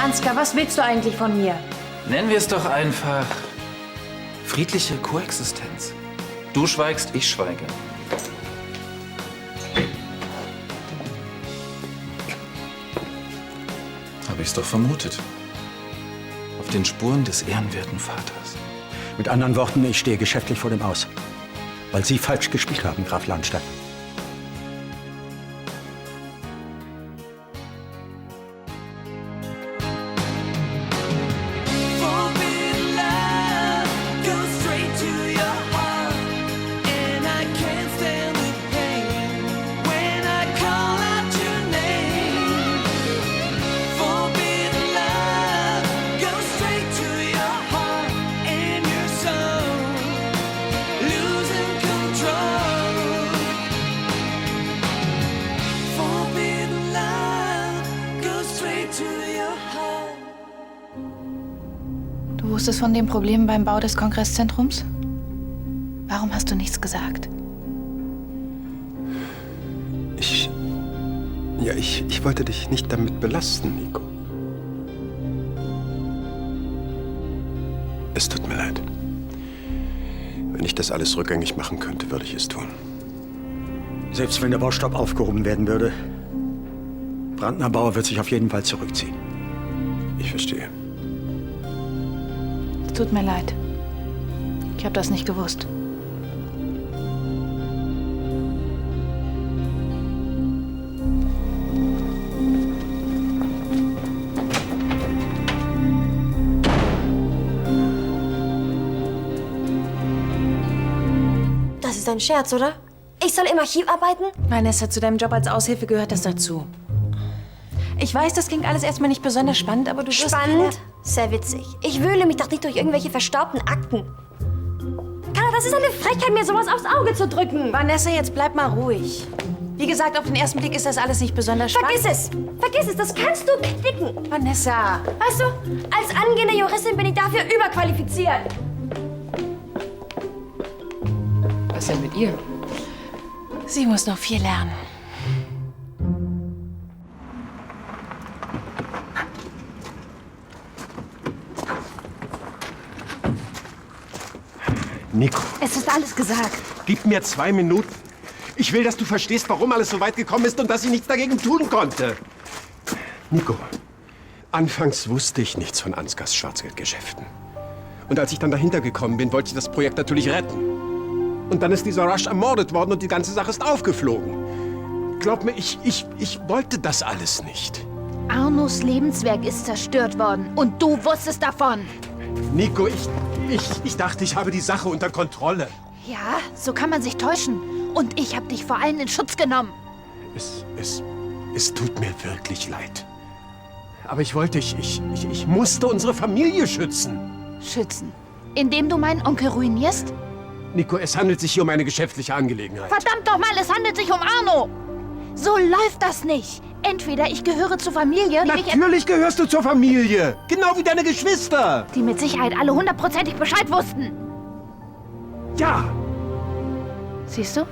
Ansgar, was willst du eigentlich von mir? Nennen wir es doch einfach friedliche Koexistenz. Du schweigst, ich schweige. Habe ich's doch vermutet. Auf den Spuren des ehrenwerten Vaters. Mit anderen Worten, ich stehe geschäftlich vor dem Aus. Weil Sie falsch gespielt haben, Graf Lahnstein. Du wusstest von den Problemen beim Bau des Kongresszentrums? Warum hast du nichts gesagt? Ich wollte dich nicht damit belasten, Nico. Es tut mir leid. Wenn ich das alles rückgängig machen könnte, würde ich es tun. Selbst wenn der Baustopp aufgehoben werden würde, Brandner Bauer wird sich auf jeden Fall zurückziehen. Ich verstehe. Es tut mir leid. Ich habe das nicht gewusst. Das ist ein Scherz, oder? Ich soll im Archiv arbeiten? Vanessa, zu deinem Job als Aushilfe gehört das dazu. Ich weiß, das klingt alles erstmal nicht besonders spannend, aber du wirst... Spannend? Sehr witzig. Ich wühle mich doch nicht durch irgendwelche verstaubten Akten. Carla, das ist eine Frechheit, mir sowas aufs Auge zu drücken. Vanessa, jetzt bleib mal ruhig. Wie gesagt, auf den ersten Blick ist das alles nicht besonders spannend. Vergiss es, das kannst du knicken. Vanessa! Weißt du, als angehende Juristin bin ich dafür überqualifiziert. Was denn mit ihr? Sie muss noch viel lernen. Nico, Es ist alles gesagt. gib mir 2 Minuten. Ich will, dass du verstehst, warum alles so weit gekommen ist und dass ich nichts dagegen tun konnte. Nico, anfangs wusste ich nichts von Ansgars Schwarzgeldgeschäften. Und als ich dann dahinter gekommen bin, wollte ich das Projekt natürlich retten. Und dann ist dieser Rush ermordet worden und die ganze Sache ist aufgeflogen. Glaub mir, ich wollte das alles nicht. Arnos Lebenswerk ist zerstört worden und du wusstest davon. Nico, ich dachte, ich habe die Sache unter Kontrolle. Ja, so kann man sich täuschen. Und ich habe dich vor allen in Schutz genommen. Es tut mir wirklich leid. Aber ich wollte, ich musste unsere Familie schützen. Schützen. Indem du meinen Onkel ruinierst? Nico, es handelt sich hier um eine geschäftliche Angelegenheit. Verdammt doch mal, es handelt sich um Arno. So läuft das nicht. Entweder ich gehöre zur Familie, Natürlich gehörst du zur Familie. Genau wie deine Geschwister. die mit Sicherheit alle hundertprozentig Bescheid wussten. Ja. Siehst du?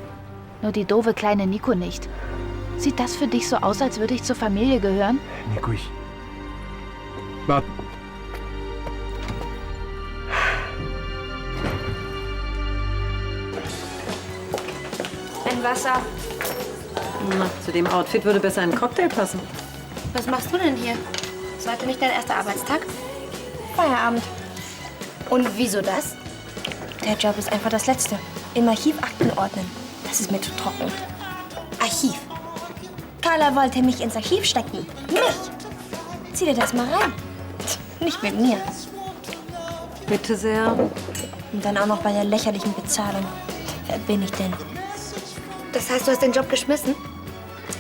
Nur die doofe kleine Nico nicht. Sieht das für dich so aus, als würde ich zur Familie gehören? Nico, Warte. Ein Wasser. Na, zu dem Outfit würde besser ein Cocktail passen. Was machst du denn hier? Ist heute nicht dein erster Arbeitstag? Feierabend. Und wieso das? Der Job ist einfach das Letzte. Im Archiv Akten ordnen. Das ist mir zu trocken. Archiv. Carla wollte mich ins Archiv stecken. Mich. Zieh dir das mal rein. Nicht mit mir. Bitte sehr. Und dann auch noch bei der lächerlichen Bezahlung. Wer bin ich denn? Das heißt, du hast den Job geschmissen?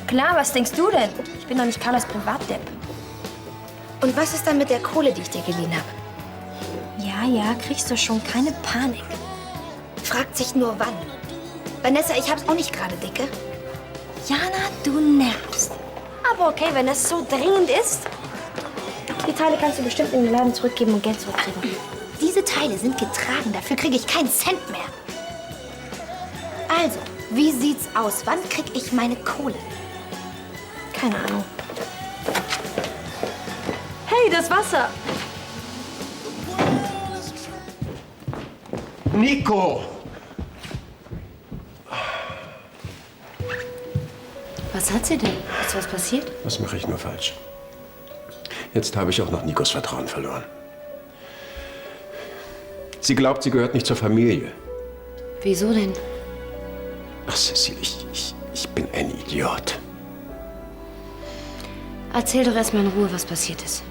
Klar, was denkst du denn? Ich bin doch nicht Carlas Privatdepp. Und was ist dann mit der Kohle, die ich dir geliehen habe? Ja, kriegst du schon. Keine Panik. Fragt sich nur wann. Vanessa, ich hab's auch nicht gerade dicke. Jana, du nervst. Aber okay, wenn das so dringend ist. Die Teile kannst du bestimmt in den Laden zurückgeben und Geld zurückkriegen. Diese Teile sind getragen, dafür kriege ich keinen Cent mehr. Also, wie sieht's aus? Wann krieg ich meine Kohle? Keine Ahnung. Hey, Hey, das Wasser! Nico! Was hat sie denn? Ist was passiert? Was mache ich nur falsch? Jetzt habe ich auch noch Nikos Vertrauen verloren. Sie glaubt, sie gehört nicht zur Familie. Wieso denn? Ach, Cecile, ich bin ein Idiot. Erzähl doch erst mal in Ruhe, was passiert ist.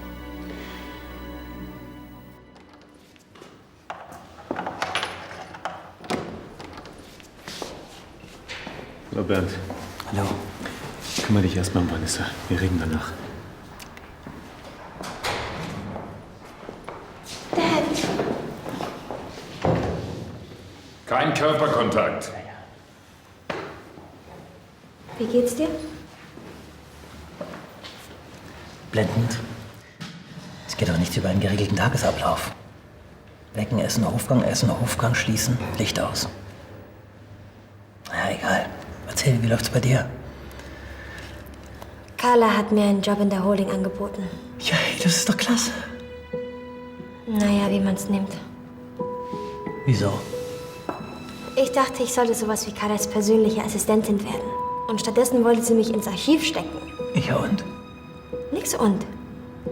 Hallo Bernd. Hallo. Kümmere dich erstmal um Vanessa. Wir reden danach. Kein Körperkontakt. Wie geht's dir? Blendend. Es geht doch nichts über einen geregelten Tagesablauf. Wecken, essen, Hofgang, schließen, Licht aus. Na, egal. Erzähl, wie läuft's bei dir? Carla hat mir einen Job in der Holding angeboten. Ja, hey, das ist doch klasse. Naja, wie man's nimmt. Wieso? Ich dachte, ich sollte sowas wie Carlas persönliche Assistentin werden. Und stattdessen wollte sie mich ins Archiv stecken. Ja und? Nix und.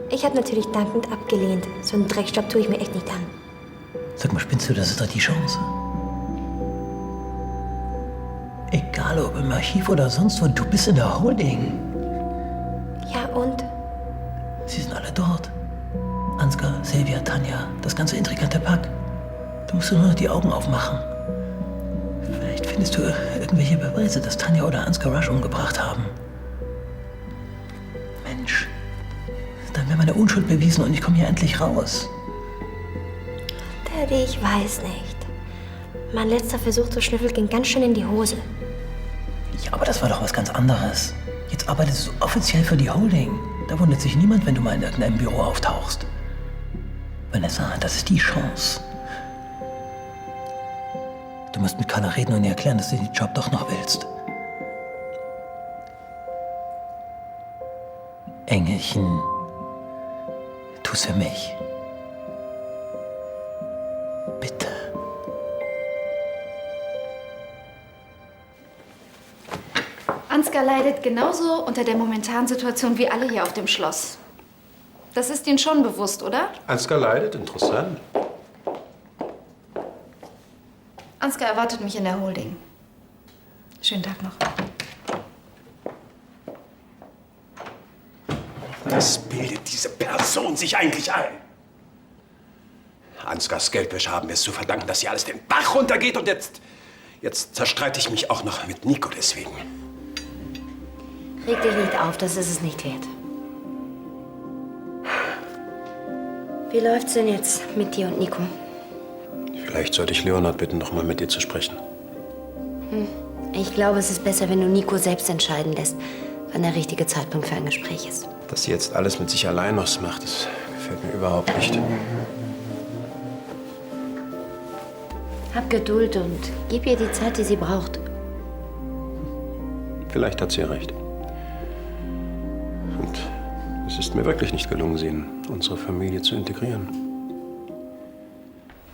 Ich habe natürlich dankend abgelehnt. So einen Dreckjob tue ich mir echt nicht an. Sag mal, spinnst du, das ist doch die Chance. Egal ob im Archiv oder sonst wo, du bist in der Holding. Ja und? Sie sind alle dort. Ansgar, Silvia, Tanja, das ganze intrigante Pack. Du musst nur noch die Augen aufmachen. Vielleicht findest du irgendwelche Beweise, dass Tanja oder Ansgar Rush umgebracht haben. Mensch, dann wäre meine Unschuld bewiesen und ich komme hier endlich raus. Daddy, ich weiß nicht. Mein letzter Versuch zu schnüffeln ging ganz schön in die Hose. Ja, aber das war doch was ganz anderes. Jetzt arbeitest du offiziell für die Holding. Da wundert sich niemand, wenn du mal in irgendeinem Büro auftauchst. Vanessa, das ist die Chance. Du musst mit Carla reden und ihr erklären, dass du den Job doch noch willst. Engelchen, tu's für mich. Bitte. Ansgar leidet genauso unter der momentanen Situation wie alle hier auf dem Schloss. Das ist Ihnen schon bewusst, oder? Ansgar leidet? Interessant. Ansgar erwartet mich in der Holding. Schönen Tag noch. Was bildet diese Person sich eigentlich ein? Ansgars Geldwäsche haben wir es zu verdanken, dass hier alles den Bach runtergeht und jetzt zerstreite ich mich auch noch mit Nico deswegen. Reg dich nicht auf, das ist es nicht wert. Wie läuft's denn jetzt mit dir und Nico? Vielleicht sollte ich Leonhard bitten, noch mal mit dir zu sprechen. Ich glaube, es ist besser, wenn du Nico selbst entscheiden lässt, wann der richtige Zeitpunkt für ein Gespräch ist. Dass sie jetzt alles mit sich allein ausmacht, das gefällt mir überhaupt nicht. Hab Geduld und gib ihr die Zeit, die sie braucht. Vielleicht hat sie ja recht. Und es ist mir wirklich nicht gelungen, sie in unsere Familie zu integrieren.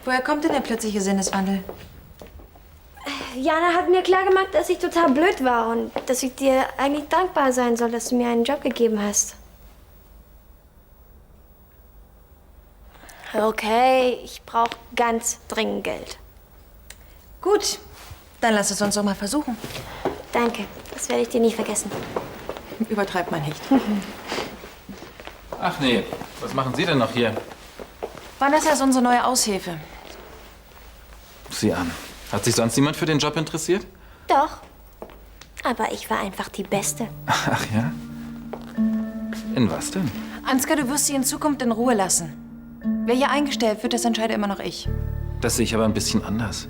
Woher kommt denn der plötzliche Sinneswandel? Jana hat mir klargemacht, dass ich total blöd war und dass ich dir eigentlich dankbar sein soll, dass du mir einen Job gegeben hast. Okay, ich brauche ganz dringend Geld. Gut, dann lass es uns doch mal versuchen. Danke, das werde ich dir nie vergessen. Übertreib mal nicht. Ach nee, was machen Sie denn noch hier? Vanessa ist unsere neue Aushilfe. Sieh an. Hat sich sonst niemand für den Job interessiert? Doch, aber ich war einfach die Beste. Ach ja? In was denn? Ansgar, du wirst sie in Zukunft in Ruhe lassen. Wer hier eingestellt wird, das entscheide immer noch ich. Das sehe ich aber ein bisschen anders.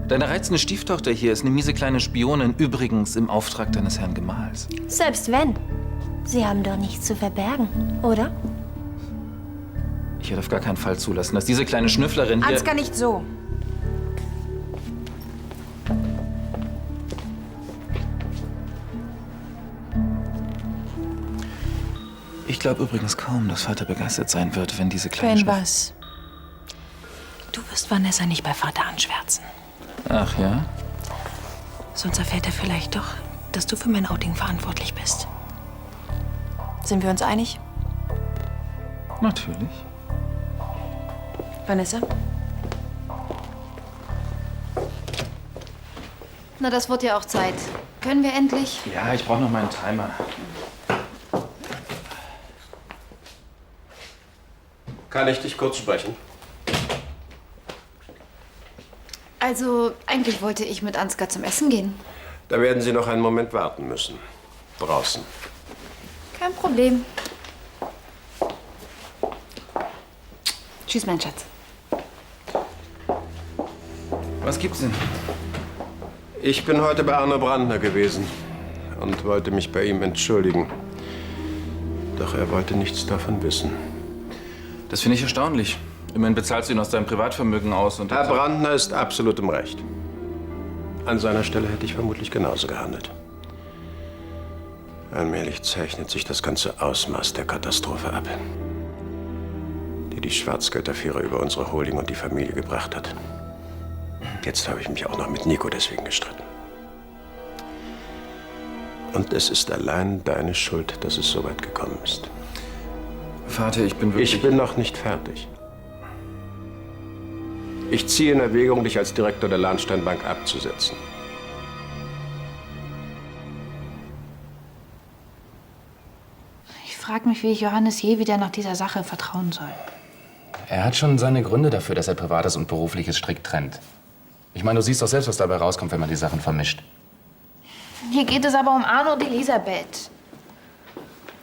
Deine reizende Stieftochter hier ist eine miese kleine Spionin, übrigens im Auftrag deines Herrn Gemahls. Selbst wenn. Sie haben doch nichts zu verbergen, oder? Ich werde auf gar keinen Fall zulassen, dass diese kleine Schnüfflerin hier... Ansgar, nicht so. Ich glaube, glaube übrigens kaum, dass Vater begeistert sein wird, wenn diese Für kleine ein Schwester... was? Du wirst Vanessa nicht bei Vater anschwärzen. Ach ja? Sonst erfährt er vielleicht doch, dass du für mein Outing verantwortlich bist. Sind wir uns einig? Natürlich. Vanessa? Na, das wird ja auch Zeit. Können wir endlich? Ja, ich brauche noch meinen Timer. Kann ich dich kurz sprechen? Also, eigentlich wollte ich mit Ansgar zum Essen gehen. Da werden Sie noch einen Moment warten müssen. Draußen. Kein Problem. Tschüss, mein Schatz. Was gibt's denn? Ich bin heute bei Arno Brandner gewesen und wollte mich bei ihm entschuldigen. Doch er wollte nichts davon wissen. Das finde ich erstaunlich. Immerhin bezahlst du ihn aus deinem Privatvermögen aus und... Herr Brandner ist absolut im Recht. An seiner Stelle hätte ich vermutlich genauso gehandelt. Allmählich zeichnet sich das ganze Ausmaß der Katastrophe ab, die die Schwarzgeldaffäre über unsere Holding und die Familie gebracht hat. Jetzt habe ich mich auch noch mit Nico deswegen gestritten. Und es ist allein deine Schuld, dass es so weit gekommen ist. Vater, ich bin wirklich... Ich bin noch nicht fertig. Ich ziehe in Erwägung, dich als Direktor der Lahnsteinbank abzusetzen. Ich frage mich, wie ich Johannes je wieder nach dieser Sache vertrauen soll. Er hat schon seine Gründe dafür, dass er Privates und Berufliches strikt trennt. Ich meine, du siehst doch selbst, was dabei rauskommt, wenn man die Sachen vermischt. Hier geht es aber um Arno und Elisabeth.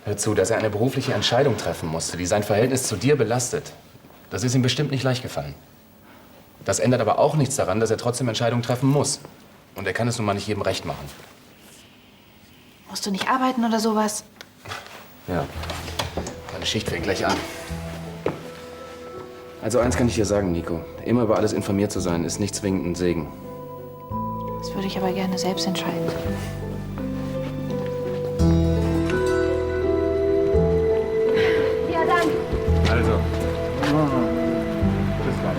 Hör zu, dass er eine berufliche Entscheidung treffen musste, die sein Verhältnis zu dir belastet. Das ist ihm bestimmt nicht leicht gefallen. Das ändert aber auch nichts daran, dass er trotzdem Entscheidungen treffen muss. Und er kann es nun mal nicht jedem recht machen. Musst du nicht arbeiten oder sowas? Ja. Meine Schicht fängt gleich an. Also eins kann ich dir sagen, Nico. Immer über alles informiert zu sein, ist nicht zwingend ein Segen. Das würde ich aber gerne selbst entscheiden. Ja, dann. Also. Bis gleich.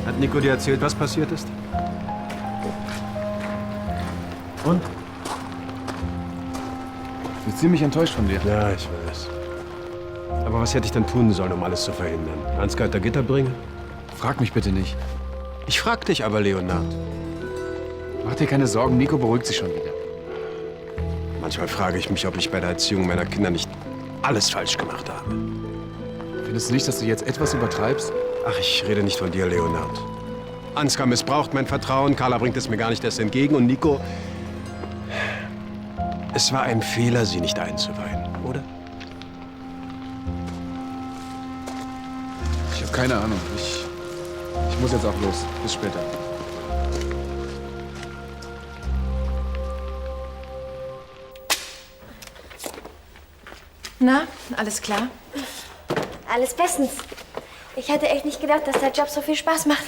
Hat Nico dir erzählt, was passiert ist? Und? Ich bin ziemlich enttäuscht von dir. Ja, ich weiß. Aber was hätte ich denn tun sollen, um alles zu verhindern? Ansgar hinter Gitter bringen? Frag mich bitte nicht. Ich frag dich aber, Leonard. Mach dir keine Sorgen, Nico beruhigt sich schon wieder. Manchmal frage ich mich, ob ich bei der Erziehung meiner Kinder nicht alles falsch gemacht habe. Findest du nicht, dass du jetzt etwas übertreibst? Ach, ich rede nicht von dir, Leonard. Ansgar missbraucht mein Vertrauen, Carla bringt es mir gar nicht erst entgegen und Nico... Es war ein Fehler, sie nicht einzuweihen, oder? Ich habe keine Ahnung. Ich muss jetzt auch los. Bis später. Na, alles klar? Alles bestens. Ich hätte echt nicht gedacht, dass der Job so viel Spaß macht.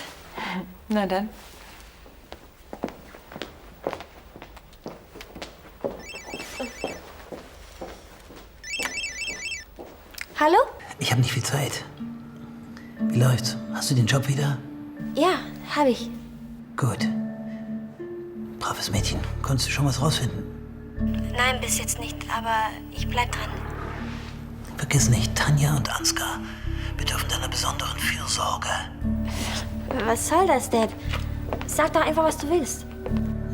Na dann. Hallo? Ich habe nicht viel Zeit. Wie läuft's? Hast du den Job wieder? Ja, habe ich. Gut. Braves Mädchen. Konntest du schon was rausfinden? Nein, bis jetzt nicht, aber ich bleib dran. Vergiss nicht, Tanja und Ansgar bedürfen deiner besonderen Fürsorge. Was soll das, Dad? Sag doch einfach, was du willst.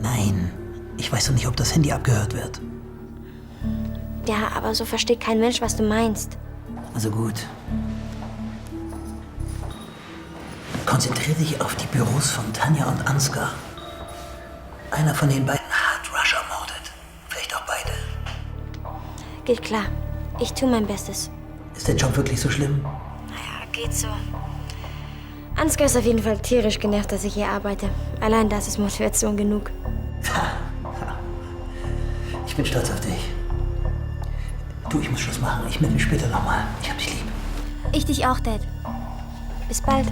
Nein, ich weiß doch nicht, ob das Handy abgehört wird. Ja, aber so versteht kein Mensch, was du meinst. Also gut. Konzentriere dich auf die Büros von Tanja und Ansgar. Einer von den beiden hat Rush ermordet. Vielleicht auch beide. Geht klar. Ich tue mein Bestes. Ist der Job wirklich so schlimm? Naja, geht so. Ansgar ist auf jeden Fall tierisch genervt, dass ich hier arbeite. Allein das ist Motivation genug. Ich bin stolz auf dich. Du, ich muss Schluss machen. Ich melde mich später nochmal. Ich hab dich lieb. Ich dich auch, Dad. Bis bald.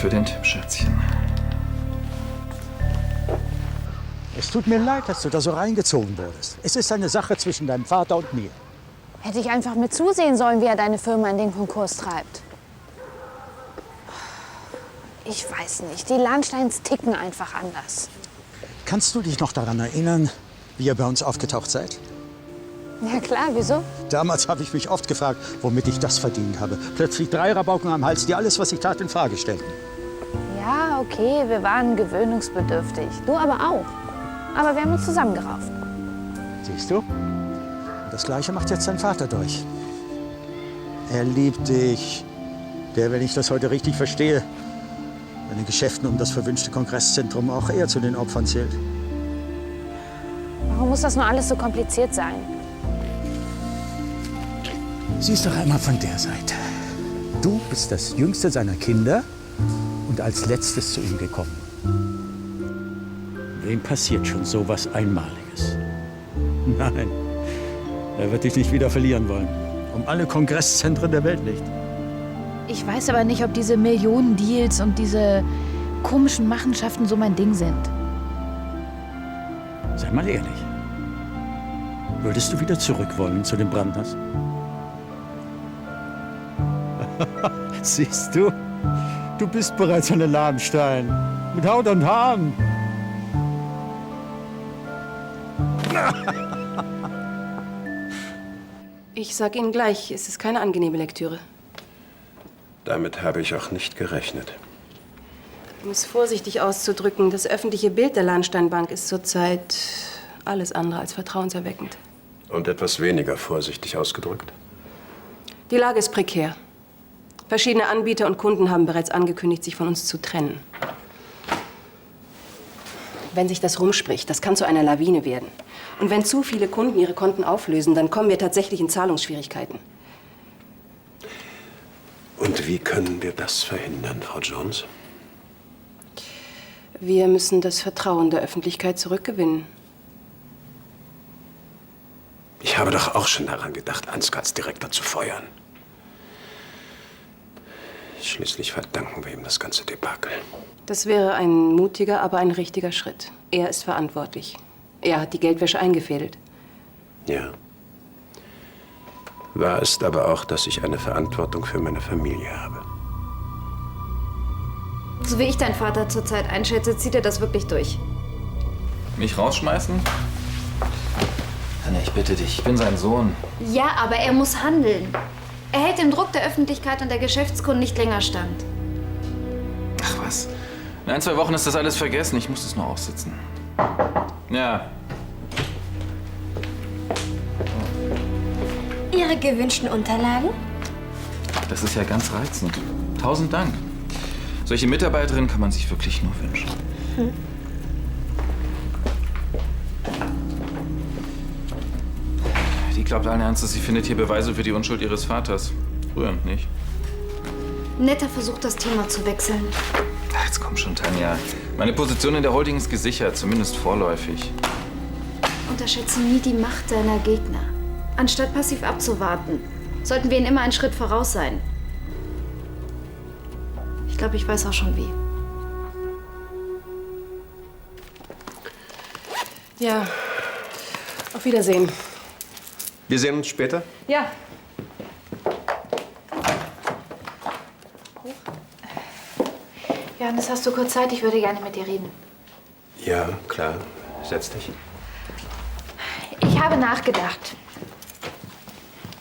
für den Tipp, Schätzchen. Es tut mir leid, dass du da so reingezogen wurdest. Es ist eine Sache zwischen deinem Vater und mir. Hätte ich einfach mit zusehen sollen, wie er deine Firma in den Konkurs treibt. Ich weiß nicht, die Lahnsteins ticken einfach anders. Kannst du dich noch daran erinnern, wie ihr bei uns aufgetaucht seid? Ja klar, wieso? Damals habe ich mich oft gefragt, womit ich das verdient habe. Plötzlich 3 Rabauken am Hals, die alles, was ich tat, in Frage stellten. Ja, okay, wir waren gewöhnungsbedürftig. Du aber auch. Aber wir haben uns zusammengerauft. Siehst du? Das Gleiche macht jetzt dein Vater durch. Er liebt dich. Der, wenn ich das heute richtig verstehe, bei den Geschäften um das verwünschte Kongresszentrum auch eher zu den Opfern zählt. Warum muss das nur alles so kompliziert sein? Sieh's doch einmal von der Seite. Du bist das jüngste seiner Kinder und als letztes zu ihm gekommen. Wem passiert schon so was Einmaliges? Nein, er wird dich nicht wieder verlieren wollen. Um alle Kongresszentren der Welt nicht. Ich weiß aber nicht, ob diese Millionen-Deals und diese komischen Machenschaften so mein Ding sind. Sei mal ehrlich. Würdest du wieder zurück wollen zu den Brandners? Siehst du? Du bist bereits eine Lahnstein. Mit Haut und Haaren. Ich sag Ihnen gleich, es ist keine angenehme Lektüre. Damit habe ich auch nicht gerechnet. Um es vorsichtig auszudrücken, das öffentliche Bild der Lahnsteinbank ist zurzeit alles andere als vertrauenserweckend. Und etwas weniger vorsichtig ausgedrückt? Die Lage ist prekär. Verschiedene Anbieter und Kunden haben bereits angekündigt, sich von uns zu trennen. Wenn sich das rumspricht, das kann zu einer Lawine werden. Und wenn zu viele Kunden ihre Konten auflösen, dann kommen wir tatsächlich in Zahlungsschwierigkeiten. Und wie können wir das verhindern, Frau Jones? Wir müssen das Vertrauen der Öffentlichkeit zurückgewinnen. Ich habe doch auch schon daran gedacht, Ansgar als Direktor zu feuern. Schließlich verdanken wir ihm das ganze Debakel. Das wäre ein mutiger, aber ein richtiger Schritt. Er ist verantwortlich. Er hat die Geldwäsche eingefädelt. Ja. Wahr ist aber auch, dass ich eine Verantwortung für meine Familie habe. So wie ich deinen Vater zurzeit einschätze, zieht er das wirklich durch. Mich rausschmeißen? Tanja, ich bitte dich, ich bin sein Sohn. Ja, aber er muss handeln. Er hält dem Druck der Öffentlichkeit und der Geschäftskunden nicht länger stand. Ach was. In 1, 2 Wochen ist das alles vergessen. Ich muss es nur aussitzen. Ja. Ihre gewünschten Unterlagen? Das ist ja ganz reizend. 1000 Dank. Solche Mitarbeiterin kann man sich wirklich nur wünschen. Die glaubt allen Ernstes, sie findet hier Beweise für die Unschuld ihres Vaters. Rührend, nicht? Netter Versuch, das Thema zu wechseln. Ach, jetzt komm schon, Tanja. Meine Position in der Holding ist gesichert, zumindest vorläufig. Unterschätze nie die Macht deiner Gegner. Anstatt passiv abzuwarten, sollten wir ihnen immer einen Schritt voraus sein. Ich glaube, ich weiß auch schon wie. Ja, auf Wiedersehen. Wir sehen uns später. Ja. Johannes, hast du kurz Zeit? Ich würde gerne mit dir reden. Ja, klar. Setz dich. Ich habe nachgedacht.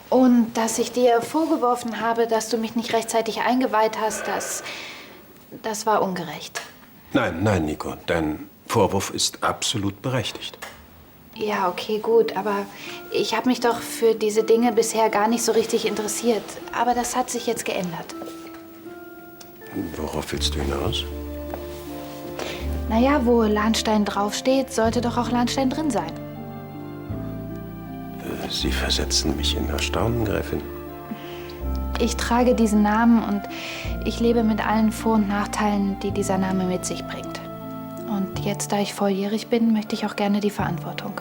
Und dass ich dir vorgeworfen habe, dass du mich nicht rechtzeitig eingeweiht hast, das war ungerecht. Nein, nein, Nico. Dein Vorwurf ist absolut berechtigt. Ja, okay, gut. Aber ich habe mich doch für diese Dinge bisher gar nicht so richtig interessiert. Aber das hat sich jetzt geändert. Worauf willst du hinaus? Naja, wo Lahnstein draufsteht, sollte doch auch Lahnstein drin sein. Sie versetzen mich in Erstaunen, Gräfin. Ich trage diesen Namen und ich lebe mit allen Vor- und Nachteilen, die dieser Name mit sich bringt. Und jetzt, da ich volljährig bin, möchte ich auch gerne die Verantwortung.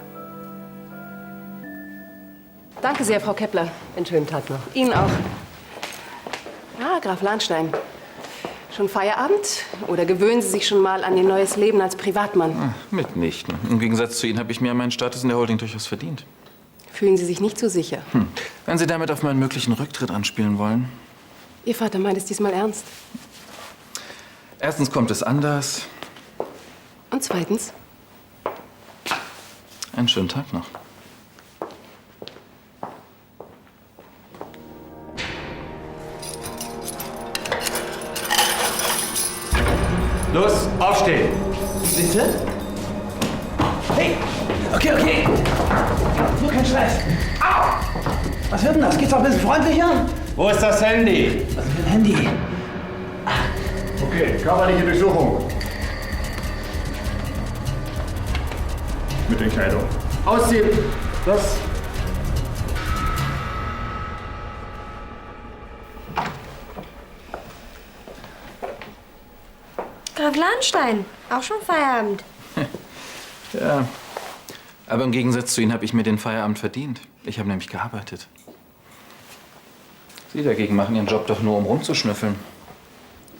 Danke sehr, Frau Kepler. Einen schönen Tag noch. Ihnen auch. Ah, Graf Lahnstein. Schon Feierabend? Oder gewöhnen Sie sich schon mal an Ihr neues Leben als Privatmann? Mitnichten. Im Gegensatz zu Ihnen habe ich mir meinen Status in der Holding durchaus verdient. Fühlen Sie sich nicht so sicher? Wenn Sie damit auf meinen möglichen Rücktritt anspielen wollen. Ihr Vater meint es diesmal ernst. Erstens kommt es anders. Und zweitens? Einen schönen Tag noch. Los, aufstehen! Bitte? Hey! Okay. Nur kein Stress. Au! Was wird denn das? Geht's noch ein bisschen freundlicher? Wo ist das Handy? Was für ein Handy? Okay, körperliche Durchsuchung. Mit den Kleidung. Ausziehen! Los! Graf Lahnstein, auch schon Feierabend. Ja. Aber im Gegensatz zu Ihnen habe ich mir den Feierabend verdient. Ich habe nämlich gearbeitet. Sie dagegen machen Ihren Job doch nur, um rumzuschnüffeln.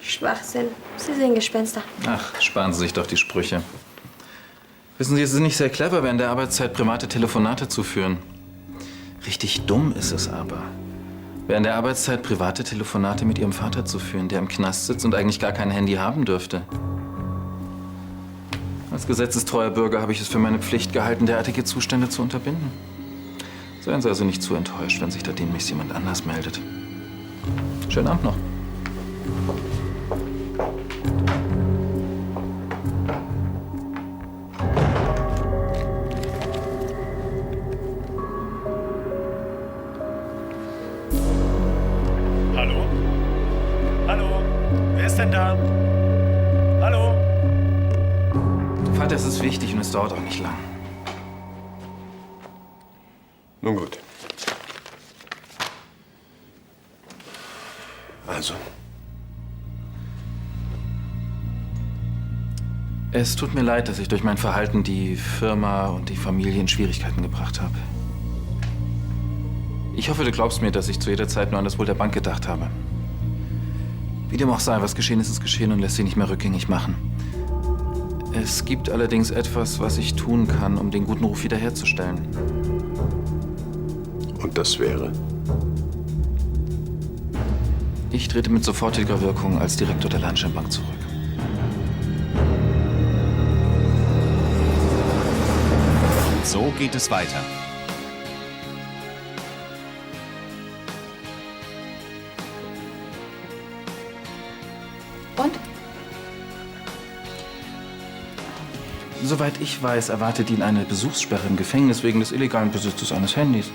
Schwachsinn. Sie sehen Gespenster. Ach, sparen Sie sich doch die Sprüche. Wissen Sie, es ist nicht sehr clever, während der Arbeitszeit private Telefonate zu führen. Richtig dumm ist es aber, während der Arbeitszeit private Telefonate mit Ihrem Vater zu führen, der im Knast sitzt und eigentlich gar kein Handy haben dürfte. Als gesetzestreuer Bürger habe ich es für meine Pflicht gehalten, derartige Zustände zu unterbinden. Seien Sie also nicht zu enttäuscht, wenn sich da demnächst jemand anders meldet. Schönen Abend noch. Hallo? Hallo? Wer ist denn da? Hallo? Vater, es ist wichtig und es dauert auch nicht lang. Nun gut. Also, Es tut mir leid, dass ich durch mein Verhalten die Firma und die Familie in Schwierigkeiten gebracht habe. Ich hoffe, du glaubst mir, dass ich zu jeder Zeit nur an das Wohl der Bank gedacht habe. Wie dem auch sei, was geschehen ist geschehen und lässt sich nicht mehr rückgängig machen. Es gibt allerdings etwas, was ich tun kann, um den guten Ruf wiederherzustellen. und das wäre? Ich trete mit sofortiger Wirkung als Direktor der Lahnsteinbank zurück. Und so geht es weiter. Und? Soweit ich weiß, erwartet ihn eine Besuchssperre im Gefängnis wegen des illegalen Besitzes eines Handys.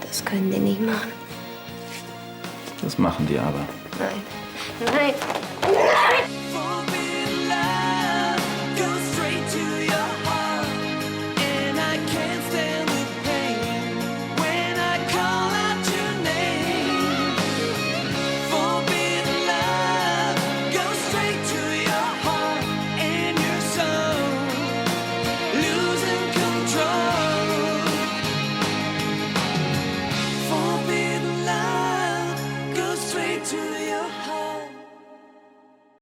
Das können die nicht machen. Das machen die aber. Nein. Nein.